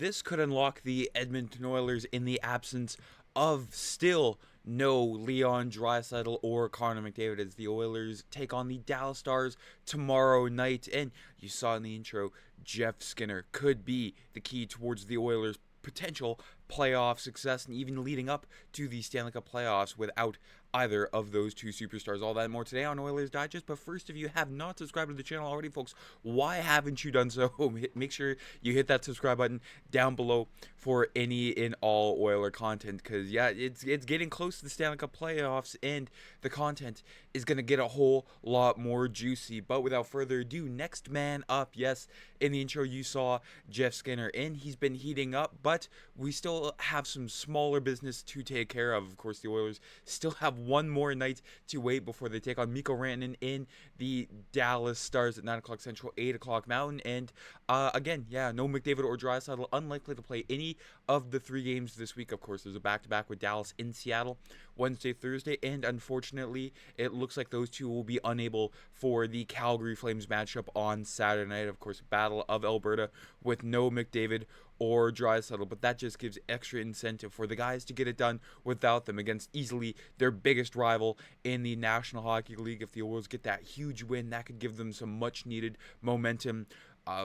this could unlock the Edmonton Oilers in the absence of still no Leon Draisaitl or Connor McDavid as the Oilers take on the Dallas Stars tomorrow night. And you saw in the intro, Jeff Skinner could be the key towards the Oilers' potential playoff success and even leading up to the Stanley Cup playoffs without either of those two superstars. All that and more today on Oilers Digest. But first, if you have not subscribed to the channel already, folks, why haven't you done so? Make sure you hit that subscribe button down below for any and all Oiler content, because yeah, it's getting close to the Stanley Cup playoffs and the content is going to get a whole lot more juicy. But without further ado, next man up. Yes, in the intro you saw Jeff Skinner, and he's been heating up, but we still have some smaller business to take care of. Of course, the Oilers still have one more night to wait before they take on Mikko Rantanen in the Dallas Stars at 9 o'clock Central, 8 o'clock Mountain. And again, yeah, no McDavid or Draisaitl, unlikely to play any of the 3 games this week. Of course, there's a back-to-back with Dallas in Seattle Wednesday, Thursday, and unfortunately, it looks like those two will be unable for the Calgary Flames matchup on Saturday night. Of course, Battle of Alberta with no McDavid or Draisaitl, but that just gives extra incentive for the guys to get it done without them against easily their biggest rival in the National Hockey League. If the Oilers get that huge win, that could give them some much-needed momentum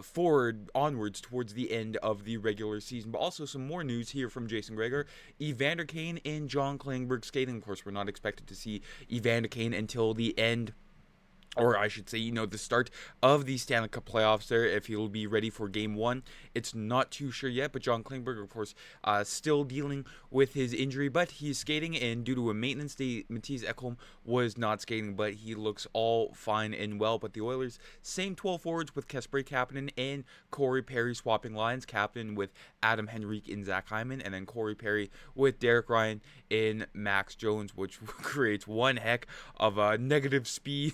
forward onwards towards the end of the regular season. But also some more news here from Jason Gregor. Evander Kane and John Klingberg skating. Of course, we're not expected to see Evander Kane until the end, or I should say, the start of the Stanley Cup playoffs there, if he'll be ready for Game 1. It's not too sure yet, but John Klingberg, of course, still dealing with his injury, but he's skating, and due to a maintenance day, Mattias Ekholm was not skating, but he looks all fine and well. But the Oilers, same 12 forwards with Kasperi Kapanen and Corey Perry swapping lines. Kapanen with Adam Henrique and Zach Hyman, and then Corey Perry with Derek Ryan and Max Jones, which creates one heck of a negative speed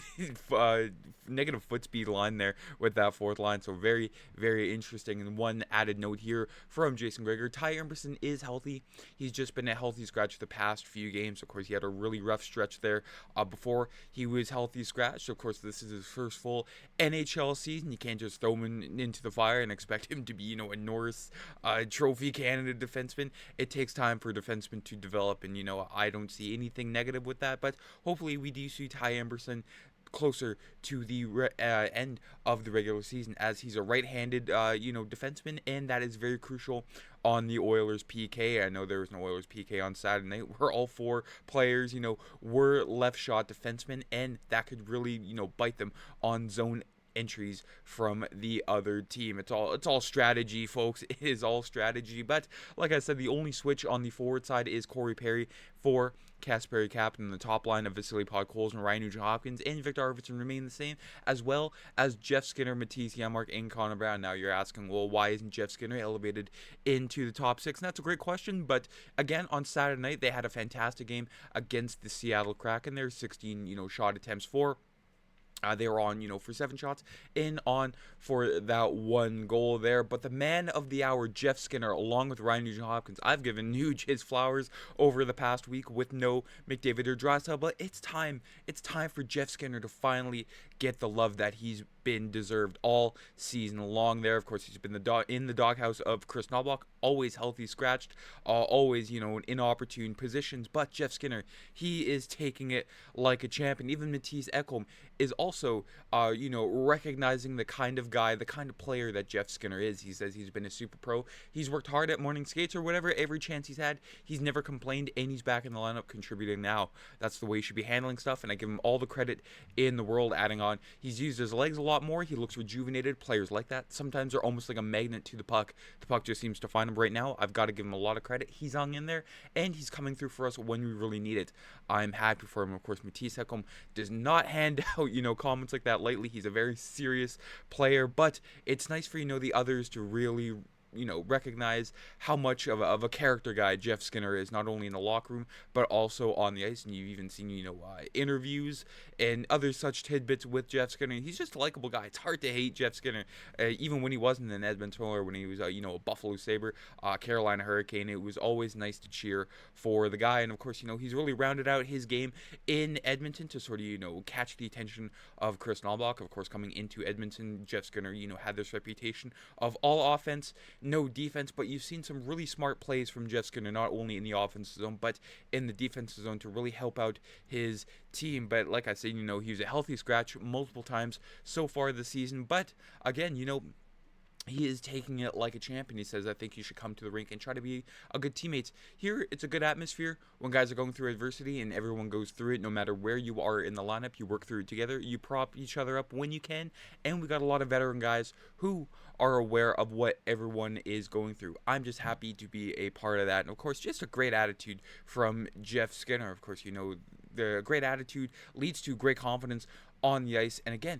negative foot speed line there with that fourth line. So very, very interesting. And one added note here from Jason Gregor, Ty Emberson is healthy. He's just been a healthy scratch the past few games. Of course, he had a really rough stretch there before he was healthy scratched. Of course, this is his first full NHL season. You can't just throw him into the fire and expect him to be, a Norris Trophy candidate defenseman. It takes time for defensemen to develop, and, I don't see anything negative with that. But hopefully we do see Ty Emberson closer to the end of the regular season, as he's a right-handed defenseman, and that is very crucial on the Oilers PK. I know there was no Oilers PK on Saturday night, where all 4 players were left shot defensemen, and that could really bite them on zone entries from the other team. It's all strategy, folks. It is all strategy. But like I said, the only switch on the forward side is Corey Perry for Kasperi Kapanen. The top line of Vasily Podkolzin and Ryan Nugent-Hopkins and Victor Arvidsson remain the same, as well as Jeff Skinner, Matisse Janmark, and Connor Brown. Now you're asking, well, why isn't Jeff Skinner elevated into the top 6? And that's a great question, but again, on Saturday night, they had a fantastic game against the Seattle Kraken. There's 16, shot attempts for. They were on, for 7 shots and on for that 1 goal there. But the man of the hour, Jeff Skinner, along with Ryan Nugent-Hopkins, I've given Nuge his flowers over the past week with no McDavid or Draisaitl. But it's time for Jeff Skinner to finally get the love that he's been deserved all season long there. Of course, he's been in the doghouse of Kris Knoblauch, always healthy scratched, always, in inopportune positions. But Jeff Skinner, he is taking it like a champion. Even Mattias Ekholm is also, recognizing the kind of guy, the kind of player that Jeff Skinner is. He says he's been a super pro. He's worked hard at morning skates or whatever, every chance he's had. He's never complained, and he's back in the lineup contributing now. That's the way he should be handling stuff, and I give him all the credit in the world. Adding on, he's used his legs a lot more. He looks rejuvenated. Players like that sometimes are almost like a magnet to the puck. The puck just seems to find him right now. I've got to give him a lot of credit. He's hung in there, and he's coming through for us when we really need it. I'm happy for him. Of course, Mattias Ekholm does not hand out, comments like that lightly. He's a very serious player, but it's nice for, the others to really recognize how much of a character guy Jeff Skinner is, not only in the locker room, but also on the ice. And you've even seen, interviews and other such tidbits with Jeff Skinner. He's just a likable guy. It's hard to hate Jeff Skinner, even when he wasn't an Edmonton Oiler, when he was, a Buffalo Sabre, Carolina Hurricane. It was always nice to cheer for the guy. And of course, he's really rounded out his game in Edmonton to sort of, catch the attention of Kris Knoblauch. Of course, coming into Edmonton, Jeff Skinner, had this reputation of all offense, no defense, but you've seen some really smart plays from Jeff Skinner, not only in the offensive zone, but in the defensive zone to really help out his team. But like I said, he was a healthy scratch multiple times so far this season. But again, he is taking it like a champion. He says, I think you should come to the rink and try to be a good teammate. Here, it's a good atmosphere when guys are going through adversity, and everyone goes through it no matter where you are in the lineup. You work through it together. You prop each other up when you can. And we got a lot of veteran guys who are aware of what everyone is going through. I'm just happy to be a part of that. And, of course, just a great attitude from Jeff Skinner. Of course, the great attitude leads to great confidence on the ice, and again,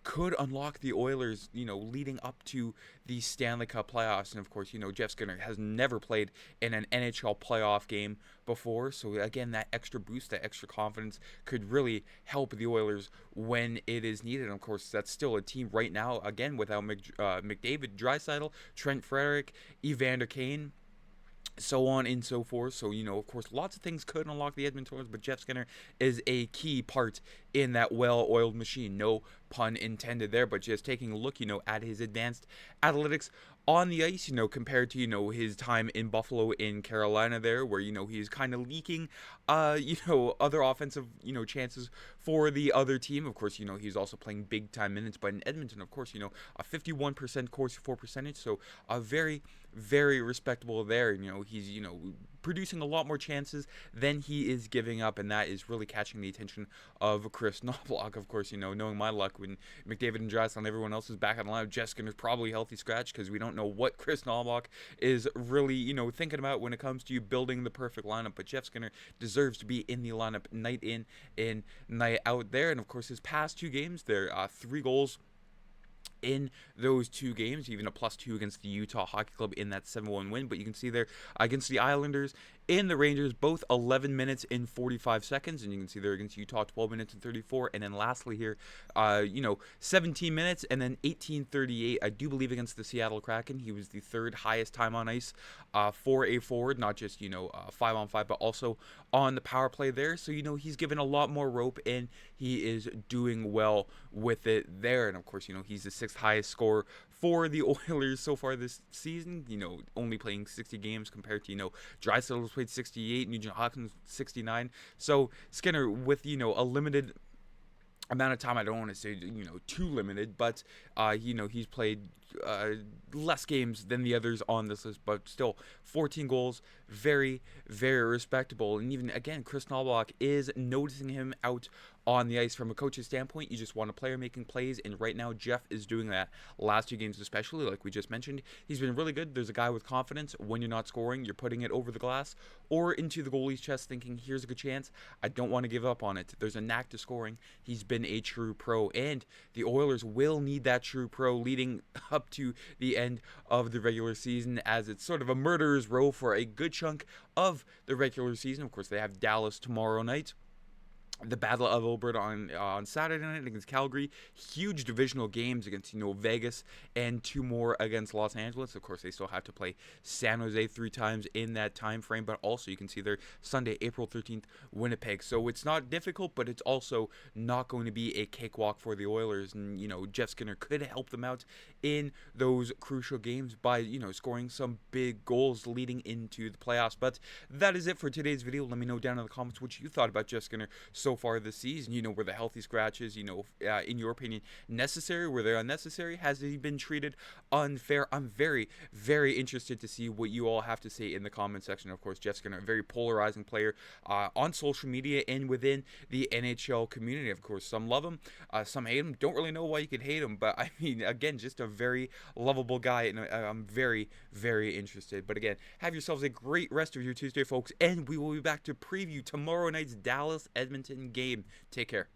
could unlock the Oilers, leading up to the Stanley Cup playoffs. And of course, Jeff Skinner has never played in an NHL playoff game before, so again, that extra boost, that extra confidence could really help the Oilers when it is needed. And of course, that's still a team right now, again, without McDavid, Draisaitl, Trent Frederic, Evander Kane, so on and so forth. So, of course, lots of things could unlock the Edmonton Oilers, but Jeff Skinner is a key part in that well-oiled machine. No pun intended there, but just taking a look, at his advanced analytics on the ice, compared to, his time in Buffalo, in Carolina there, where, he's kind of leaking, other offensive, chances for the other team. Of course, he's also playing big-time minutes, but in Edmonton, of course, a 51% Corsi for percentage, so a very, very respectable there. He's, producing a lot more chances than he is giving up, and that is really catching the attention of Kris Knoblauch. Of course, knowing my luck, when McDavid and Draisaitl and everyone else is back on the line, Jeff Skinner's probably healthy scratch, because we don't know what Kris Knoblauch is really, thinking about when it comes to building the perfect lineup. But Jeff Skinner deserves to be in the lineup night in and night out there. And of course, his past 2 games, there are 3 goals in those 2 games, even a +2 against the Utah Hockey Club in that 7-1 win. But you can see there against the Islanders and the Rangers, both 11 minutes and 45 seconds, and you can see there against Utah 12 minutes and 34, and then lastly here, 17 minutes and then 18:38. I do believe against the Seattle Kraken, he was the 3rd highest time on ice for a forward, not just 5-on-5, but also on the power play there. So he's given a lot more rope, and he is doing well with it there. And of course, he's the 6th highest scorer for the Oilers so far this season, only playing 60 games compared to, Draisaitl played 68, Nugent-Hopkins 69. So Skinner, with, a limited amount of time, I don't want to say, too limited, but, he's played less games than the others on this list, but still 14 goals, very, very respectable. And even, again, Kris Knoblauch is noticing him out on the ice. From a coach's standpoint, you just want a player making plays, and right now Jeff is doing that. Last 2 games especially, like we just mentioned, he's been really good. There's a guy with confidence. When you're not scoring, you're putting it over the glass or into the goalie's chest, thinking, here's a good chance, I don't want to give up on it. There's a knack to scoring. He's been a true pro, and the Oilers will need that true pro leading up to the end of the regular season, as it's sort of a murderer's row for a good chunk of the regular season. Of course, they have Dallas tomorrow night, the Battle of Alberta on Saturday night against Calgary. Huge divisional games against Vegas, and 2 more against Los Angeles. Of course, they still have to play San Jose 3 times in that time frame, but also you can see their Sunday, April 13th, Winnipeg. So it's not difficult, but it's also not going to be a cakewalk for the Oilers. And Jeff Skinner could help them out in those crucial games by scoring some big goals leading into the playoffs. But that is it for today's video. Let me know down in the comments what you thought about Jeff Skinner so far this season. Were the healthy scratches, in your opinion, necessary? Were they unnecessary? Has he been treated unfair? I'm very, very interested to see what you all have to say in the comment section. Of course, Jeff Skinner, a very polarizing player on social media and within the NHL community. Of course, some love him, some hate him. Don't really know why you could hate him, but I mean, again, just a very lovable guy, and I'm very, very interested. But again, have yourselves a great rest of your Tuesday, folks, and we will be back to preview tomorrow night's Dallas-Edmonton game. Take care.